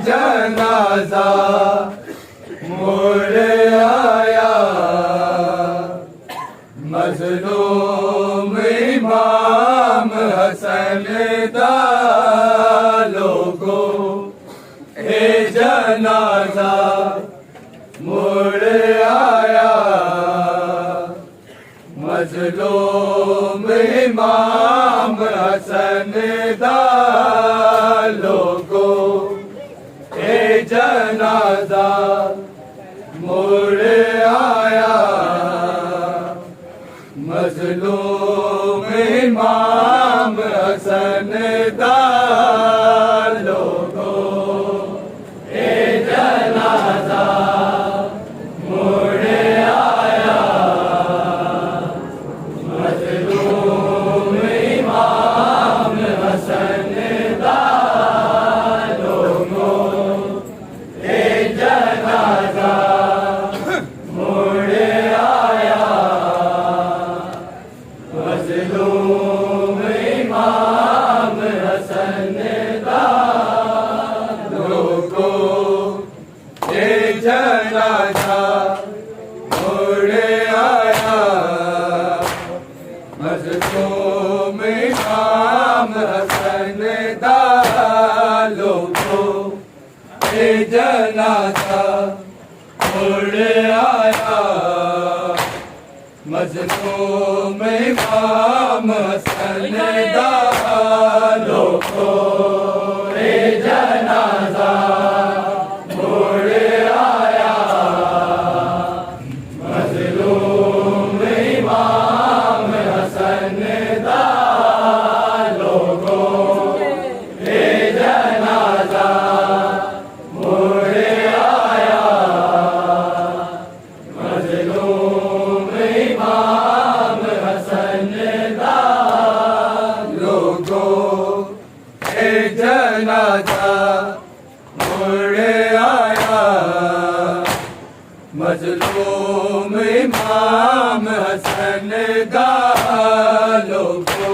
जनाजा मुड़ आया मजलूम इमाम हसन दा लोगो हे जनाजा मुड़ आया मजलूम इमाम हसन दा लोगो जनाजा मुड़ आया मजलूम इमाम हसन दा लोगो ए जनाजा मुड़ आया मजलूम इमाम हसन दा जनाजा मुड़ आया मजलूम इमाम हसन दा लोगो हे जनाजा मुड़ आया मजलूम इमाम हसन दा लोगो हे जनाजा जनाजा मुड़ आया मजलूम इमाम हसन दा लोगो हे जनाजा मुड़ आया मजलूम इमाम हसन दा लोगो हे जनाजा मुड़ मजलूम इमाम हसन दा लोगो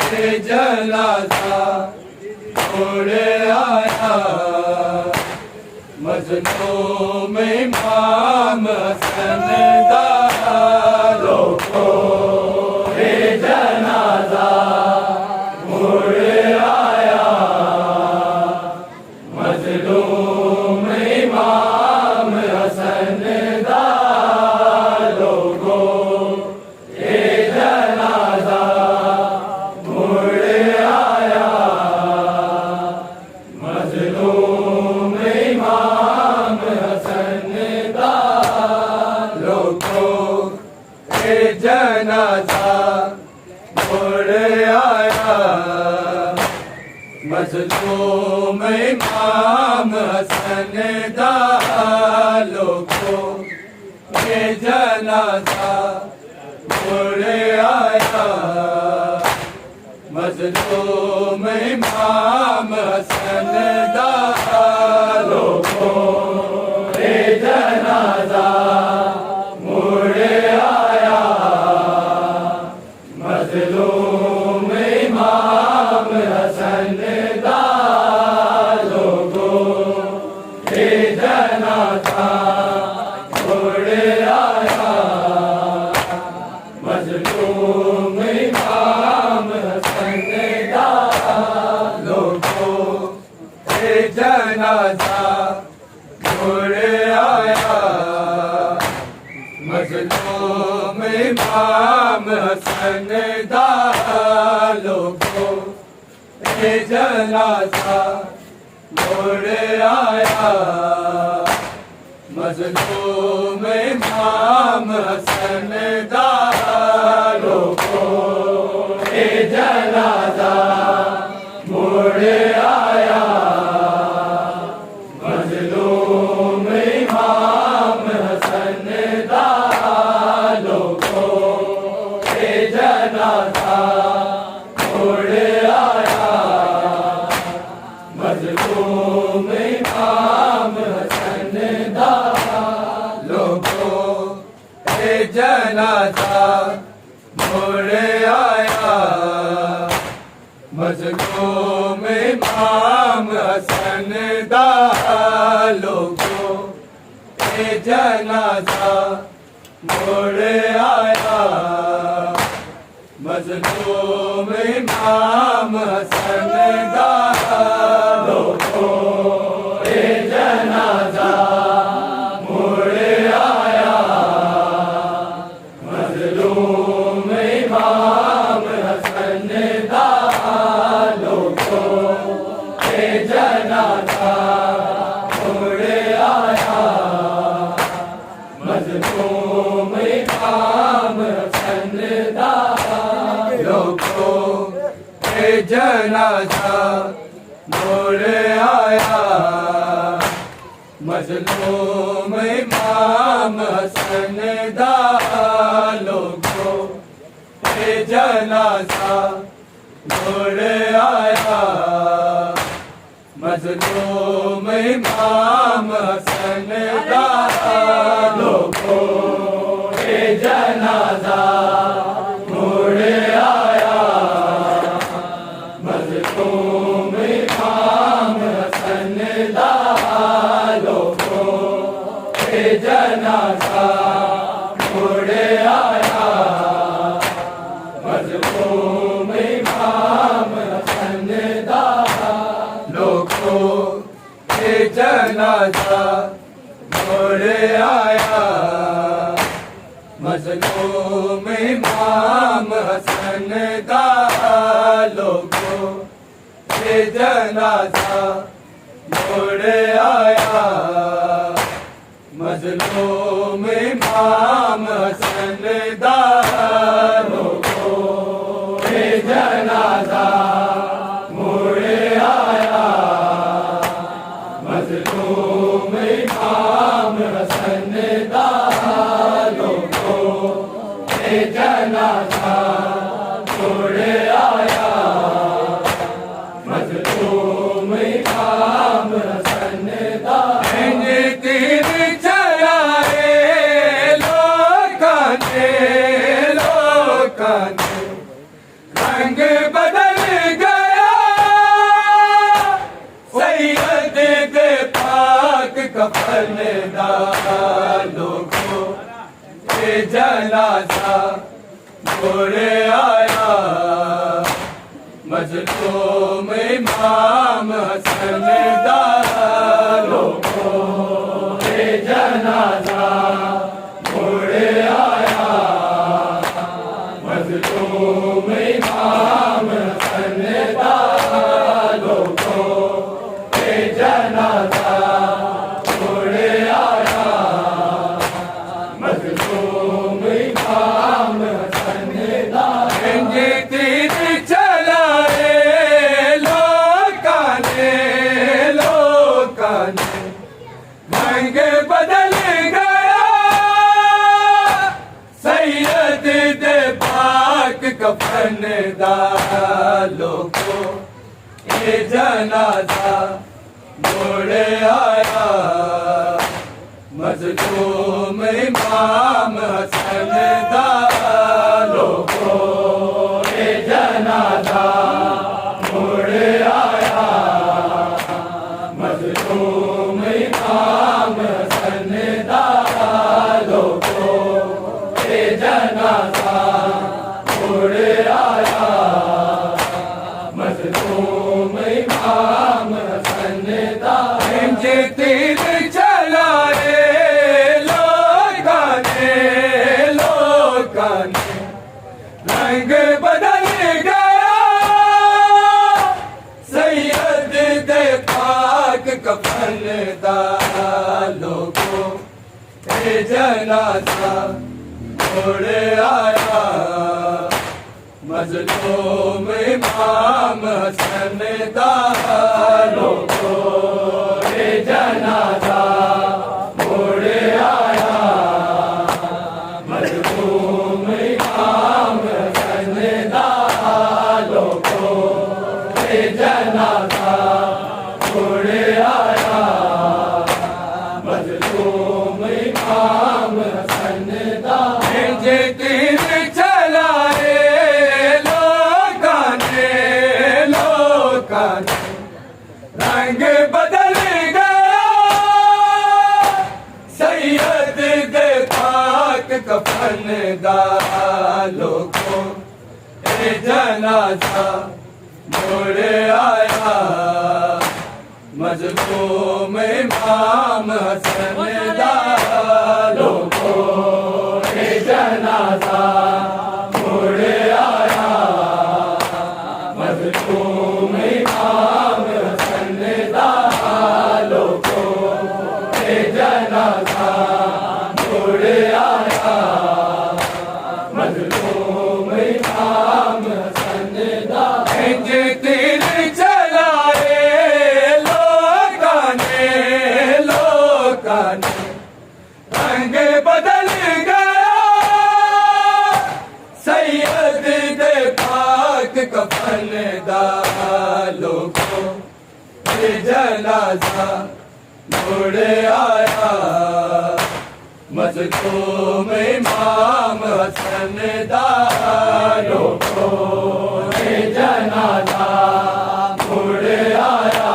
हे जनाजा मुड़ आया मजलूम इमाम हसन दा लोगो हे जनाजा मुड़ आया मजलूम इमाम हसन दा लोगो हे जनाजा मुड़ आया मजलूम इमाम हसन दा लोगो हे जनाजा मुड़ आया मजलूम इमाम हसन दा लोगो हे जनाजा मुड़ आया मजलूम इमाम हसन दा लोगो हे जनाजा मुड़ आया मजलूम इमाम हसन दा लोगो हे जनाजा मुड़ आया मजलूम इमाम हसन दा लोगो हे जनाजा मुड़ आया मजलूम इमाम हसन दा लोगो हे जनाजा मुड़ आया मजलूम इमाम हसन दा लोगो हे जनाजा मोड़ आया मजलूम इमाम हसन दा लोगो ए जनाजा मोड़ आया मजलूम इमाम हसन दा लोगो ए जनाजा मोड़ आया मजलूम इमाम हसन दा लोगो ए जनाजा मोड़ आया मजलूम इमाम हसन दा लोगो ए जनाजा मोड़ आया मजलूम इमाम हसन दा लोगो ए जनाजा मोड़ आया मजलूम इमाम हसन दा लोगो ए जनाजा मोड़ आया मजलूम इमाम हसन दा लोगो ए जनाजा मोड़ आया मजलूम इमाम हसन दा लोगो ए जनाजा मोड़ आया मजलूम इमाम हसन दा लोगो ए जनाजा मोड़ आया मजलूम इमाम हसन दा लोगो ए जनाजा मोड़ आया मजलूम इमाम हसन दा लोगो ए जनाजा मोड़ आया मजलूम इमाम हसन दा तीर चलाए लोकां ने रंग बदल गया सैयद दे पाक कफन दा लोगो ए जनाजा मोड़ आया मजलूम इमाम हसन दा लोगो ए जनाजा मोड़ आया मजलूम इमाम हसन दा लोगो ए जनाजा मोड़ आया मजलूम इमाम हसन दा तीर चलाए लोकां ने रंग बदल गया सैयद दे पाक कफन दा लोगो ए जनाजा मोड़ आया मजलूम इमाम हसन दा लोगो ए जनाजा मोड़ आया मजलूम इमाम हसन दा लोगो ए जनाजा मोड़ आया मजलूम इमाम हसन दा तीर चलाए लोकां ने रंग बदल गया सैयद दे पाक कफन दा लोगो ए जनाजा मोड़ आया मजलूम इमाम हसन दा लोगो ए जनाजा मोड़ आया मजलूम इमाम हसन दा लोगो ए जनाजा मोड़ आया मजलूम इमाम हसन दा कफन डालो को ए जनाजा मुड़ आया मजलूम इमाम हसन डालो को ए जनाजा मुड़ आया मजलूम इमाम हसन डालो को ए जनाजा मुड़ आया मजलूम इमाम हसन डालो तीर चलाए लोकाने रंग बदल गया सैयद दे पाक कफन डालो को ये जनाजा मुड़ आया मजलूम इमाम हसन डालो को ये जनाजा मुड़ आया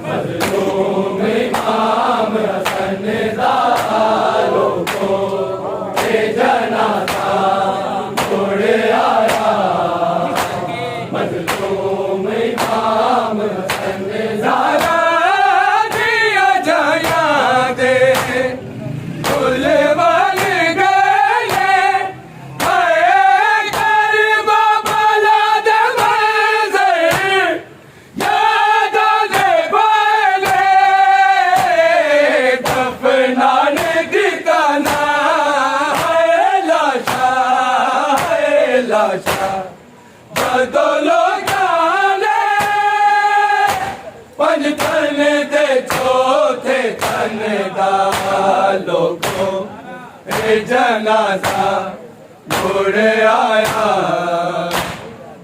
मजलूम इमाम हसन डालो को ये जनाजा मुड़ आया मजलूम इमाम हसन डालो दिया जाया दे फूल बन गए हाय गरीबा भला दे मंज़र याद आने वाले दफनाने ठिकाना है लाशा बदलो गाने पंजतन दे चौथे तन डालो को ए जनाजा मुड़ आया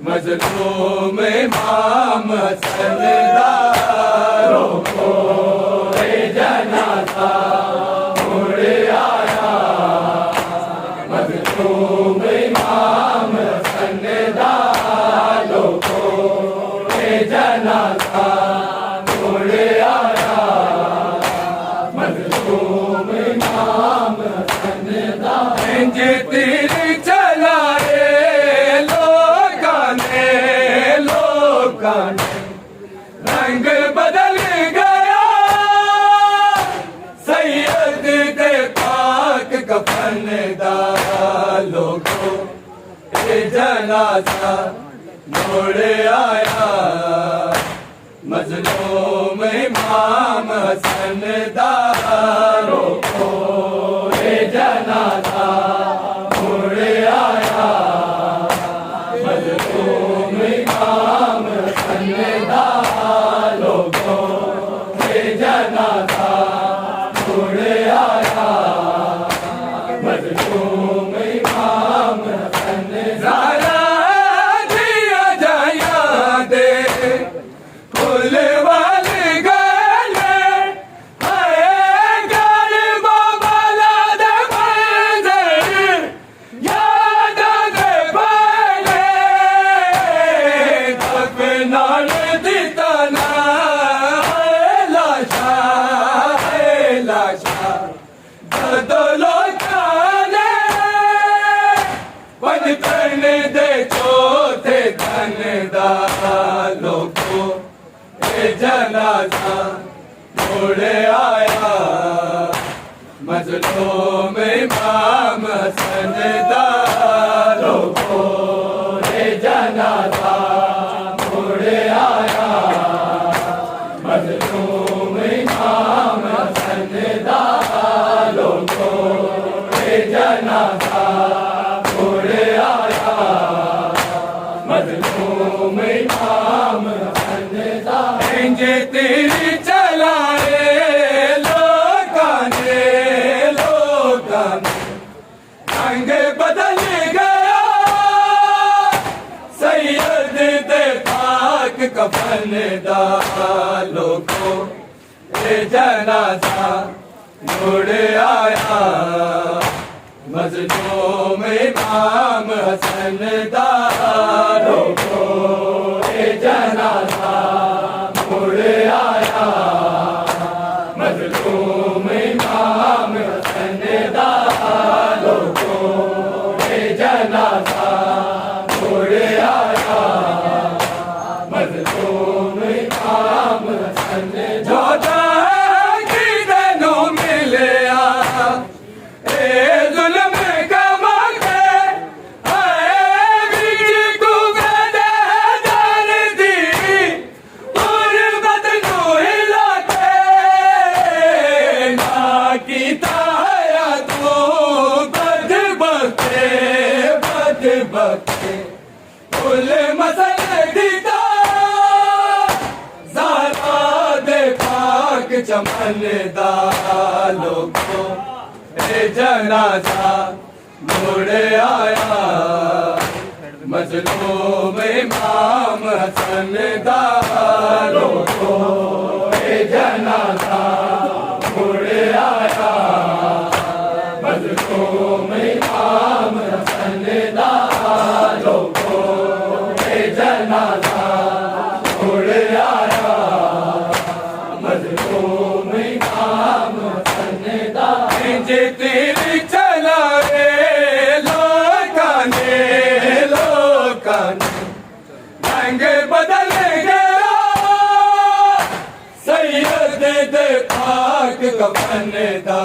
मजलूम इमाम हसन डालो को ए जनाजा मुड़ आया मजलूम इमाम हसन डालो को ए जनाजा मुड़ आया मजलूम इमाम हसन डालो तीर चलाए लोकाने रंग बदल गया सैयद दे पाक कफन डालो को ए जनाजा मुड़ आया मजलूम इमाम हसन डालो को ए जनाजा मुड़ आया मजलूम इमाम हसन डालो को ए जनाजा मुड़ आया मजलूम इमाम हसन डालो दिया जाया दे फूल बन गए हाय गरीबा भला दे मंज़र याद आने वाले दफनाने ठिकाना है लाशा बदलो गाने पंजतन दे चौथे तन डालो को ए जनाजा मुड़ आया मजलूम इमाम हसन डालो को ए जनाजा मुड़ आया मजलूम इमाम हसन डालो को ए जनाजा मुड़ आया मजलूम इमाम हसन डालो तीर चलाए लोकाने रंग बदल गया सैयद दे पाक कफन डालो को ए जनाजा मुड़ आया मजलूम इमाम हसन डालो को ए जनाजा मुड़ आया मजलूम इमाम हसन डालो बख्शे फुल मसल दीदा ज़हरा दे पाक चमन दा लोगो ए जनाजा मुड़ आया मजलूम इमाम हसन दा लोगो ए जनाजा मुड़ आया मजलूम इमाम हसन दा लोगो ए जनाजा मुड़ आया मजलूम इमाम हसन दा इंज तीर चला रे लोकाने रंग बदल गया सैयद दे पाक कफन दा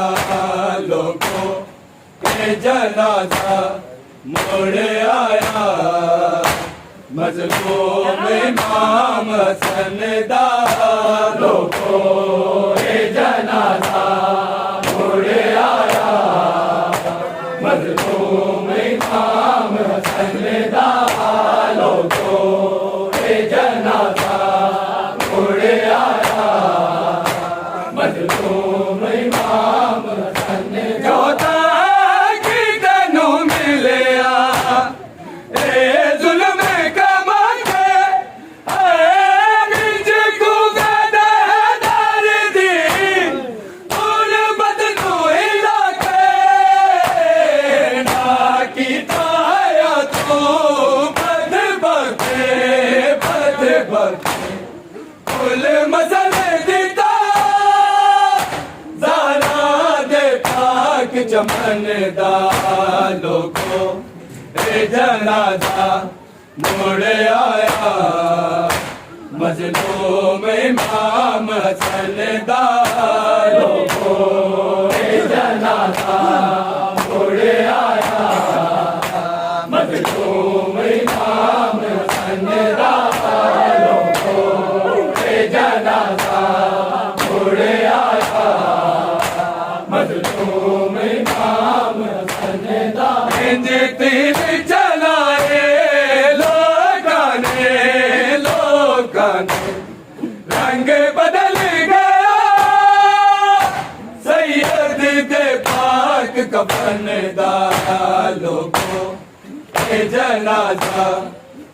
लोगो ए जनाजा मुड़ आया मजलूम इमाम हसन दा लोगो ए जनाजा मुड़ आया मजलूम इमाम हसन दा लोगो ए जनाजा मुड़ आया मजलूम इमाम हसन जोता की तनु मिलया ए जुल्म कमा के मिर्ज को गदा दर दी फूल बदनो हिला के ना की ताया तू बद बदे फुल मसल दीदा ज़हरा दे पाक चमन दा लोगो ए जनाजा मुड़ आया मजलूम इमाम हसन दा लोगो ए जनाजा मुड़ आया मजलूम इमाम हसन दा लोगो ए जनाजा मुड़ आया मजलूम इमाम हसन दा इंज तीर चलाए लोकाने रंग बदल गया सैयद दे पाक कफन दा लोगो ए जनाजा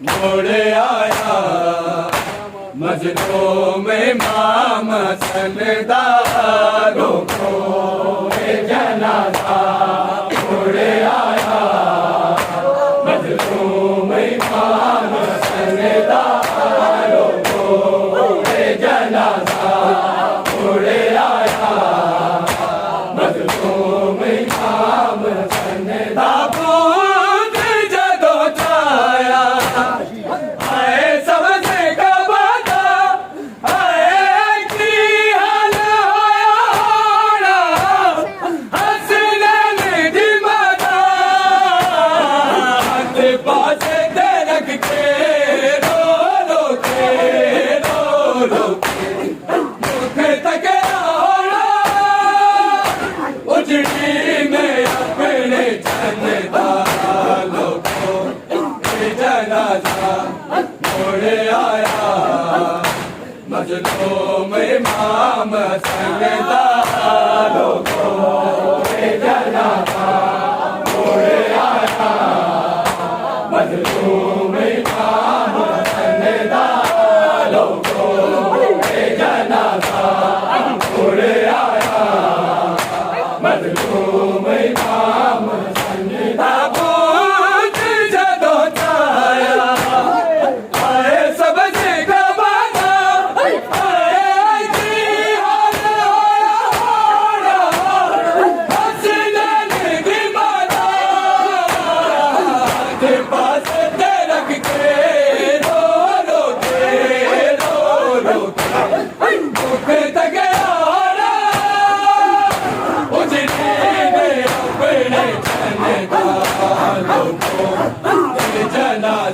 मुड़ आया मजलूम इमाम हसन दा लोगो ए जनाजा मुड़ आया मजलूम इमाम हसन दा लोगो ए जनाजा मुड़ आया मजलूम इमाम हसन दा मुड़ आया मजलूम इमाम हसन दा लोगो ए जनाजा मुड़ आया मजलूम इमाम हसन दा लोगो ए जनाजा मुड़ आया मजलूम इमाम हसन दा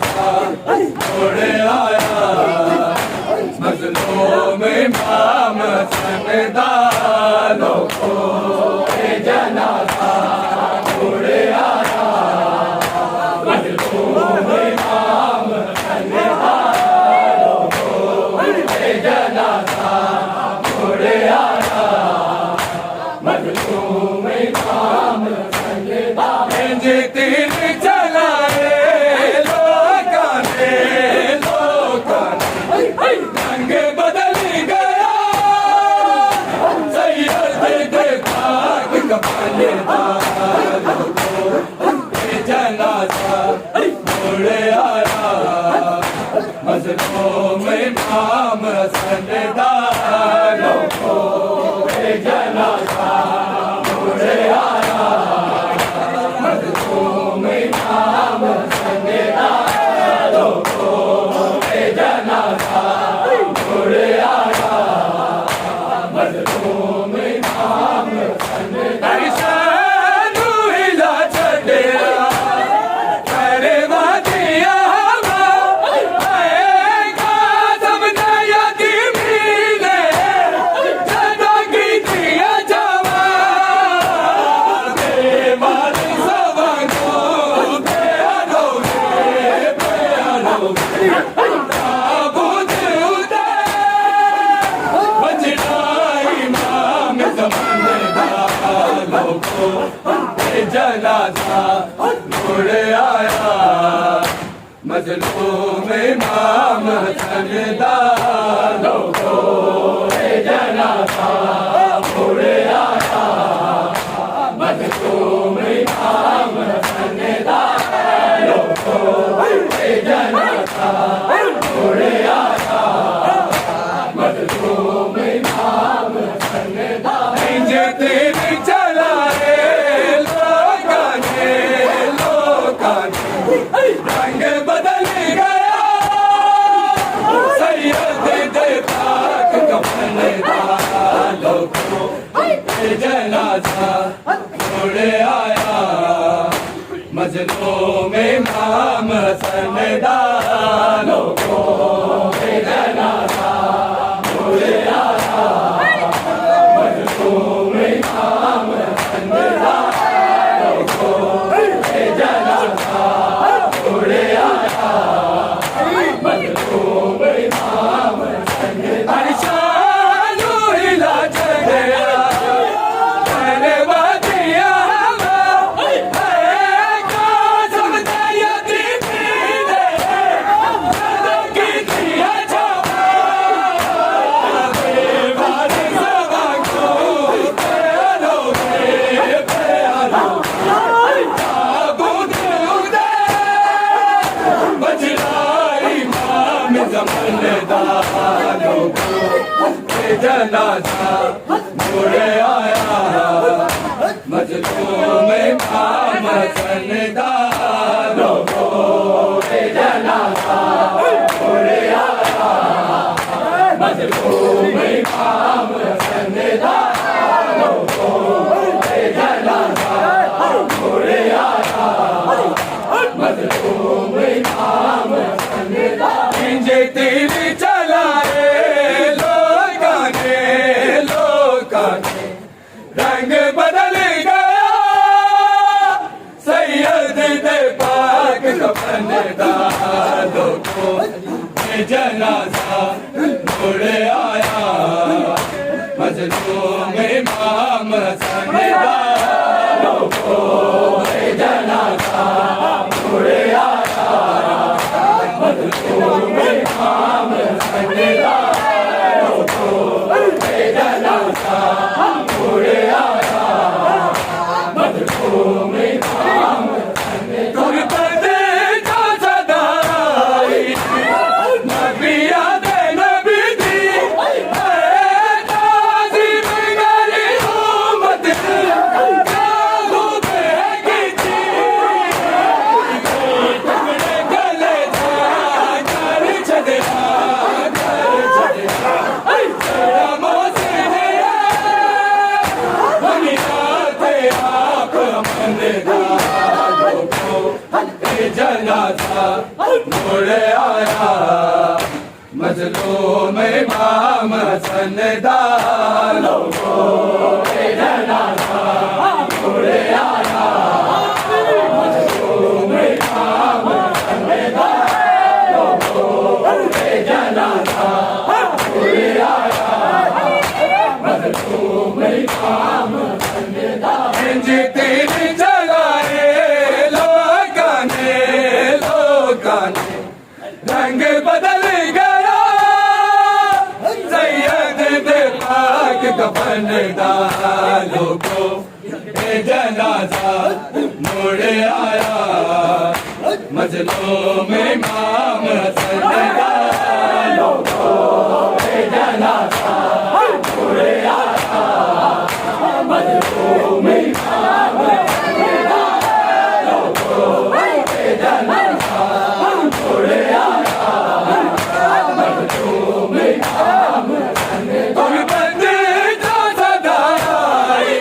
मुड़ आया मजलूम इमाम हसन दा लोगो ए जनाजा मुड़ आया मजलूम तीर चलाए लोगों ने रंग बदल गया सैयद दे पाक कफन दारों को जनाजा मुड़ आया मजलूम इमाम हसन दारों को जनाजा मुड़ आया मजलूम इमाम हसन दारों को जनाजा मुड़ आया मजलूम इमाम हसन दारों हिला छड़िया करवा दिया जनाजा मुड़ आया मजलूम इमाम हसन दारों को जनाजा मुड़ आया मजलूम इमाम हसन दारों को जनाजा मुड़ आया मजलूम इमाम हसन दारों तीर चलाए रंग बदल गया सैयद दे पाक कफन दारों को जनाजा मुड़ आया मजलूम इमाम हसन दारों को जनाजा मुड़ आया मजलूम इमाम हसन दारों को जनाजा मुड़ आया मजलूम इमाम हसन दारों हिला छड़िया करवा दिया काज़म सैयद पीरे की दिया छावा बेवार सवा को प्यारों में प्यारों दारों को जनाजा मुड़ आया मजलूम इमाम हसन दारों को जनाजा मुड़ आया मजलूम इमाम हसन दारों को जनाजा मुड़ आया मजलूम इमाम हसन दारों तीर चलाए लोगों ने रंग बदल गया सैयद दे पाक कफन दारों को जनाजा मुड़ आया मजलूम इमाम हसन दारों को जनाजा मुड़ आया मजलूम इमाम हसन दारों को जनाजा मुड़ आया मजलूम इमाम हसन तुरपते का सदाई नबी याद नबी दी ताज़ीम गरी उम्मत काबू में की टुकड़े गले कर छड़िया जनाजा मुड़ आया मजलूम इमाम हसन दारों को जनाजा मुड़ आया मजलूम इमाम हसन दारों को जनाजा मुड़ आया मजलूम इमाम हसन दारों तीर चलाए ने रंग बदल गया सैयद दे पाक कफन दा लोगो ए जनाजा मुड़ आया मजलूम इमाम हसन दा लोगो ए जनाजा मुड़ आया मजलूम इमाम हसन दा लोगो ए जनाजा मुड़ आया मजलूम इमाम हसन दा बंदे जो सदाई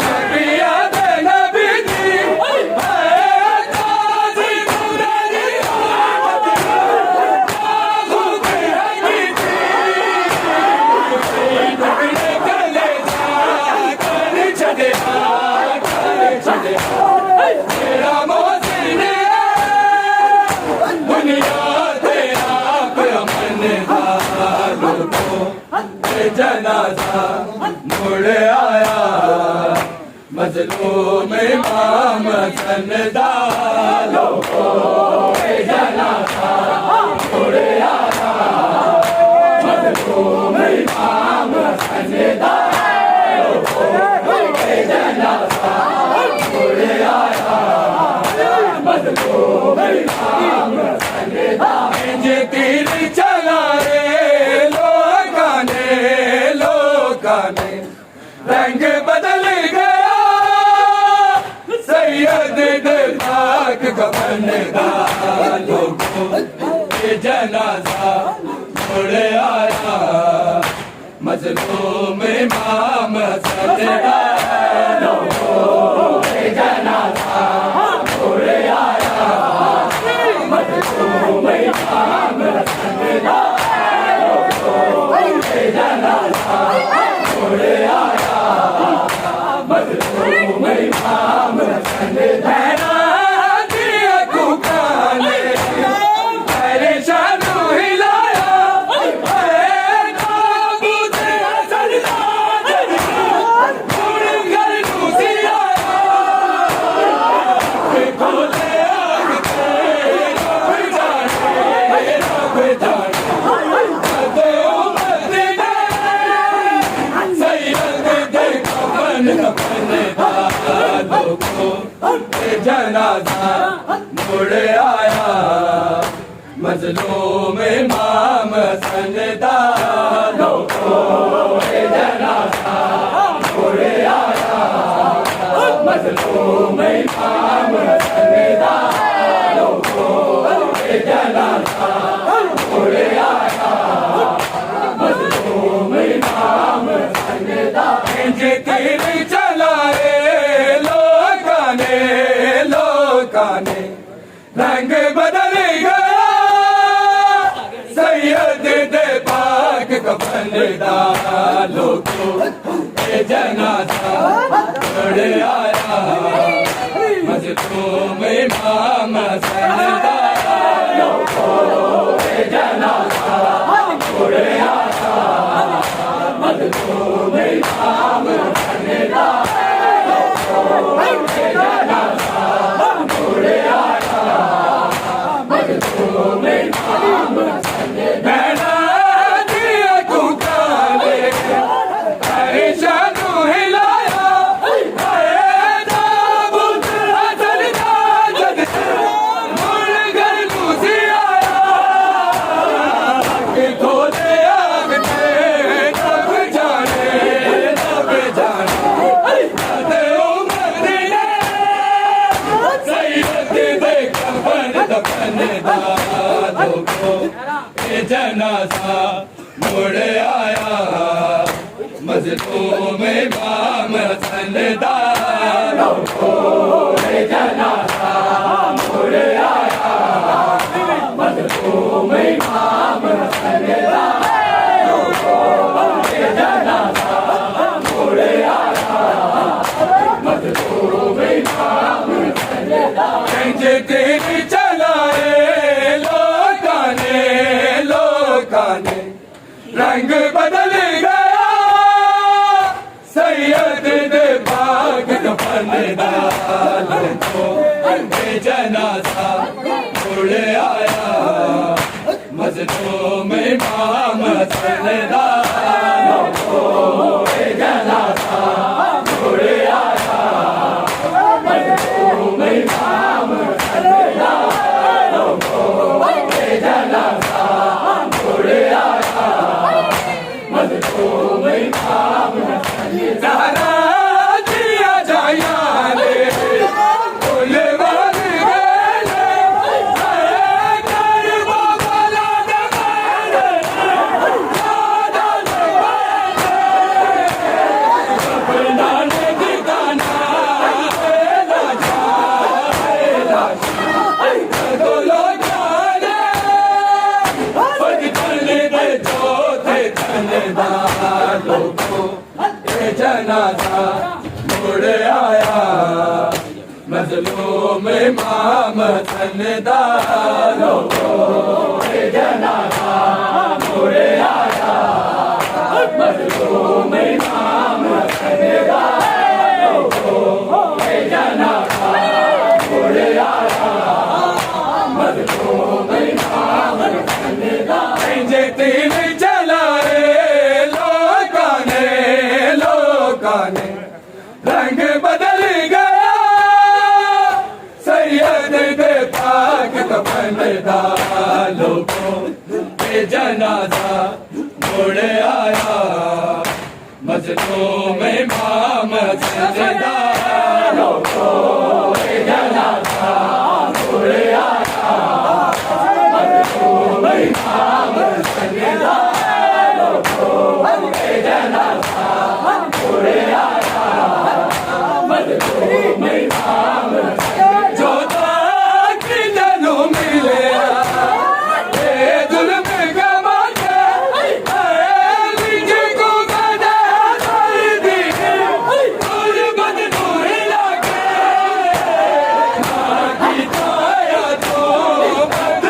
नबिया दे नबी दी है ताजी मुरादी खुद है दी गले जा कर छड़े मेरा मोहसिन दुनिया दे आप अमन दाल को जनाजा मुड़ आया मजलूम इमाम हसन दा लोगो ए जनाजा मुड़ आया मजलूम इमाम हसन दा लोगो ए जनाजा मुड़ आया मजलूम इमाम हसन दा जे तीर चला रे लोकां ने रंग बदल गया सैयद दे पाक कफन दा लोगो ए जनाजा मुड़ आया मजलूम इमाम हसन दा लोगो ए जनाजा मुड़ आया मजलूम इमाम हसन दा लोगो ए जनाजा मुड़ आया मजलूम इमाम हसन दा दिया कुकाने परेशान हिलाया है ताबूत हसन दा मुड़ घर नूसी आया खोले आग ते रब जाने दे उम्र दे सैयद दे कफन दा लोगो ए जनाजा मुड़ आया मजलूम इमाम हसन दा लोगो ए जनाजा मुड़ आया मजलूम इमाम हसन दा लोगो ए जनाजा मुड़ आया मजलूम इमाम हसन दा जे तीर चला रे लोकां ने रंग बदल गया सैयद दे पाक कफन दा लोगो ए जनाजा मुड़ आया मजलूम इमाम हसन दा लोगो ए जनाजा मुड़ आया मजलूम इमाम हसन दा लोगो ए जनाजा मुड़ आया मजलूम इमाम हसन दा दिया कुकाने परेशान हिलाया है ताबूत हसन दा मुड़ घर नूसी आया खोले आग ते रब जाने दे उम्र दे सैयद दे कफन दा लोगो ए जनाजा मुड़ आया मजलूम इमाम हसन दा लोगो ए जनाजा मुड़ आया मजलूम इमाम हसन दा लोगो ए जनाजा मुड़ आया मजलूम इमाम हसन दा जे तीर चला रे लोकां ने रंग बदल गया सैयद दे पाक कफन दा लोगो ए जनाजा मुड़ मुड़ आया मजलूम इमाम सनदारों को जनाजा मुड़ आया मजलूम इमाम सनदारों को जनाजा मुड़ आया मजलूम इमाम ज़हरा दिया जाया रे फूल बन गए करबो वाला दरबार अपना ने ठिकाना दोलो जाने फज चले दे चौथे चलदारों को जनाजा मुड़ आया मजलूम इमाम सनदारों को जनाजा मुड़ आया मजलूम इमाम सनदारों को जनाजा मुड़ आया मजलूम इमाम सनदारों जे तीर चला रे लोकाने रंग बदल गया सैयद दे पाक कफन डालों को जनाजा मुड़ आया मजलूम इमाम सनदारों को जनाजा मुड़ आया मजलूम इमाम सनदारों को जनाजा मुड़ आया मजलूम इमाम जो ताक जनु मिले जुल्म गवा के मुझको गदा कर दी और बदनूर लगे की छाया तो बद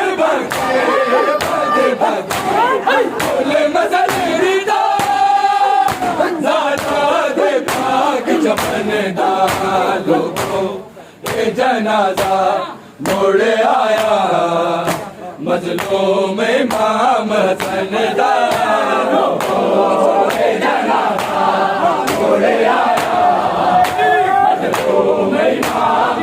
भगे फूल मसली चपन डालों को जनाजा मुड़ आया मजलूम इमाम सनदारों को जनाजा मुड़ आया मजलूम इमाम